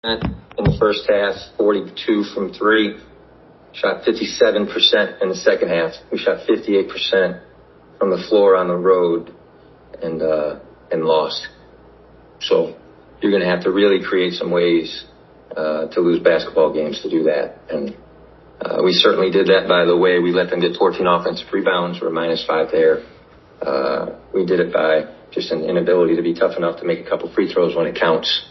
in the first half, 42 from three. Shot 57% in the second half. We shot 58% from the floor on the road and lost. So you're going to have to really create some ways to lose basketball games to do that. And we certainly did that, by the way. We let them get 14 offensive rebounds. We're -5 there. We did it by just an inability to be tough enough to make a couple free throws when it counts.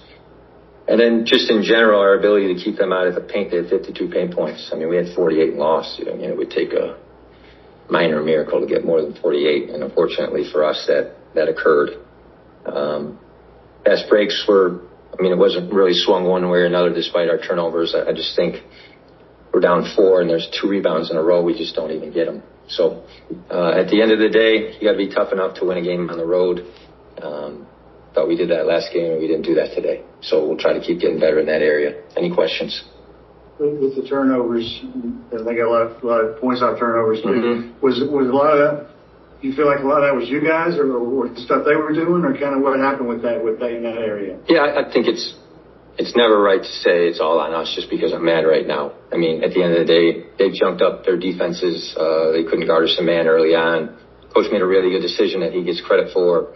And then just in general, our ability to keep them out of the paint. They had 52 paint points. I mean, we had 48 and lost. I mean, it would take a minor miracle to get more than 48. And unfortunately for us, that occurred. Fast breaks were, I mean, it wasn't really swung one way or another despite our turnovers. I just think we're down 4 and there's 2 rebounds in a row. We just don't even get them. So at the end of the day, you got to be tough enough to win a game on the road. Thought we did that last game and we didn't do that today. So we'll try to keep getting better in that area. Any questions? With the turnovers, they got a lot of points off turnovers. Mm-hmm. Was a lot of that? You feel like a lot of that was you guys, or the stuff they were doing, or kind of what happened with that in that area? Yeah, I think it's never right to say it's all on us just because I'm mad right now. I mean, at the end of the day, they've junked up their defenses. They couldn't guard us a man early on. Coach made a really good decision that he gets credit for.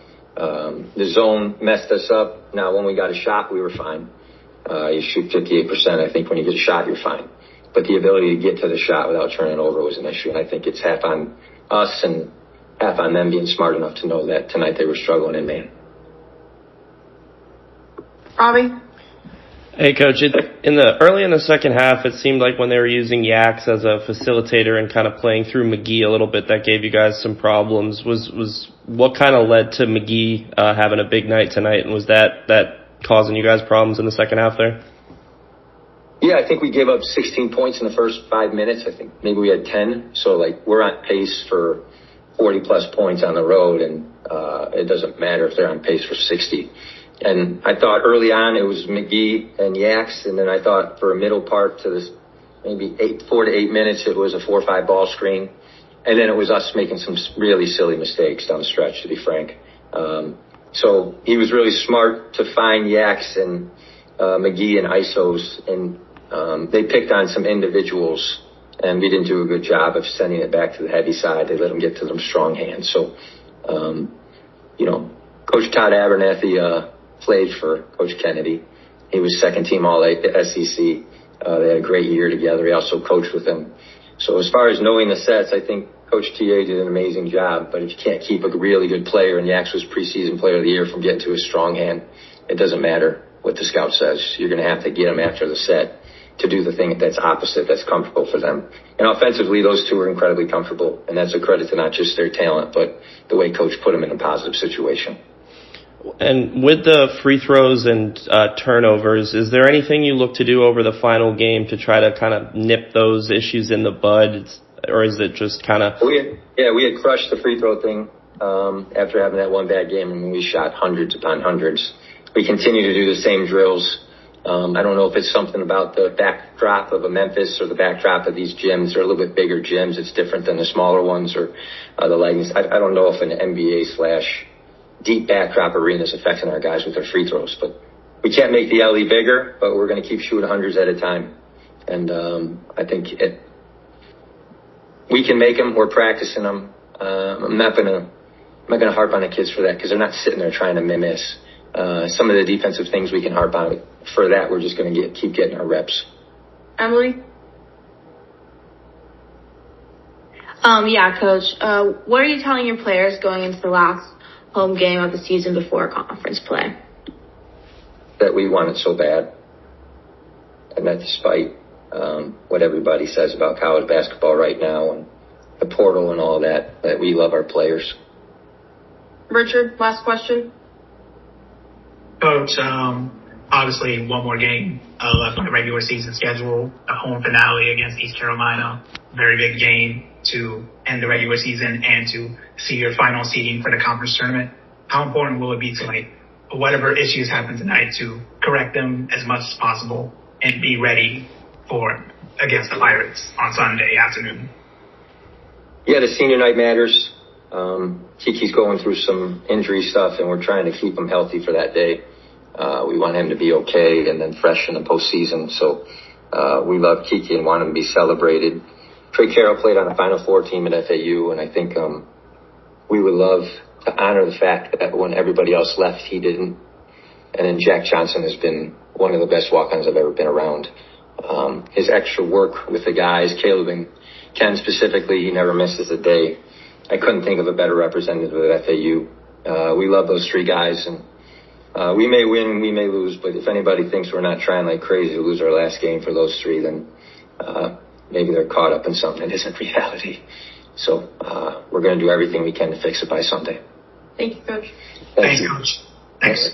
The zone messed us up. Now, when we got a shot, we were fine. You shoot 58%. I think when you get a shot, you're fine. But the ability to get to the shot without turning over was an issue. And I think it's half on us and half on them being smart enough to know that tonight they were struggling in man. Robbie? Hey, Coach. Early in the second half, it seemed like when they were using Jakus as a facilitator and kind of playing through McGee a little bit, that gave you guys some problems. Was what kind of led to McGee having a big night tonight, and was that causing you guys problems in the second half there? Yeah, I think we gave up 16 points in the first 5 minutes. I think maybe we had 10. So, we're on pace for 40-plus points on the road, and it doesn't matter if they're on pace for 60. And I thought early on it was McGee and Jakus, and then I thought for a middle part to this maybe 4 to 8 minutes it was a 4 or 5 ball screen. And then it was us making some really silly mistakes down the stretch, to be frank. So he was really smart to find Jakus and McGee and ISOs, and they picked on some individuals, and we didn't do a good job of sending it back to the heavy side. They let them get to them strong hands. So, Coach Todd Abernathy played for Coach Kennedy. He was second team all SEC. They had a great year together. He also coached with him. So as far as knowing the sets, I think Coach TA did an amazing job. But if you can't keep a really good player, and Jakus was preseason player of the year, from getting to his strong hand, it doesn't matter what the scout says. You're going to have to get him after the set to do the thing that's opposite, that's comfortable for them. And offensively, those two are incredibly comfortable. And that's a credit to not just their talent, but the way Coach put them in a positive situation. And with the free throws and turnovers, is there anything you look to do over the final game to try to kind of nip those issues in the bud? Or is it just kind of... We had crushed the free throw thing after having that one bad game, and we shot hundreds upon hundreds. We continue to do the same drills. I don't know if it's something about the backdrop of a Memphis or the backdrop of these gyms. They're a little bit bigger gyms. It's different than the smaller ones or the lighting. I don't know if an NBA / deep backdrop arena is affecting our guys with their free throws. But we can't make the LE bigger, but we're going to keep shooting hundreds at a time. And I think we can make them. We're practicing them. I'm not going to harp on the kids for that because they're not sitting there trying to miss. Some of the defensive things we can harp on. For that, we're just going to keep getting our reps. Emily? Yeah, Coach. What are you telling your players going into the last home game of the season before conference play? That we want it so bad. And that despite what everybody says about college basketball right now and the portal and all that we love our players. Richard, last question. Coach, obviously one more game left on the regular season schedule, a home finale against East Carolina. Very big game to end the regular season and to see your final seeding for the conference tournament. How important will it be to, whatever issues happen tonight, to correct them as much as possible and be ready for against the Pirates on Sunday afternoon? Yeah, the senior night matters. Kiki's going through some injury stuff, and we're trying to keep him healthy for that day. We want him to be okay and then fresh in the postseason. So we love Kiki and want him to be celebrated. Trey Carroll played on the Final Four team at FAU, and I think we would love to honor the fact that when everybody else left, he didn't. And then Jack Johnson has been one of the best walk-ons I've ever been around. His extra work with the guys, Caleb and Ken specifically, he never misses a day. I couldn't think of a better representative of FAU. We love those three guys, and we may win, we may lose, but if anybody thinks we're not trying like crazy to lose our last game for those three, then maybe they're caught up in something that isn't reality. So we're going to do everything we can to fix it by Sunday. Thank you, Coach. Thanks, Coach. Thanks.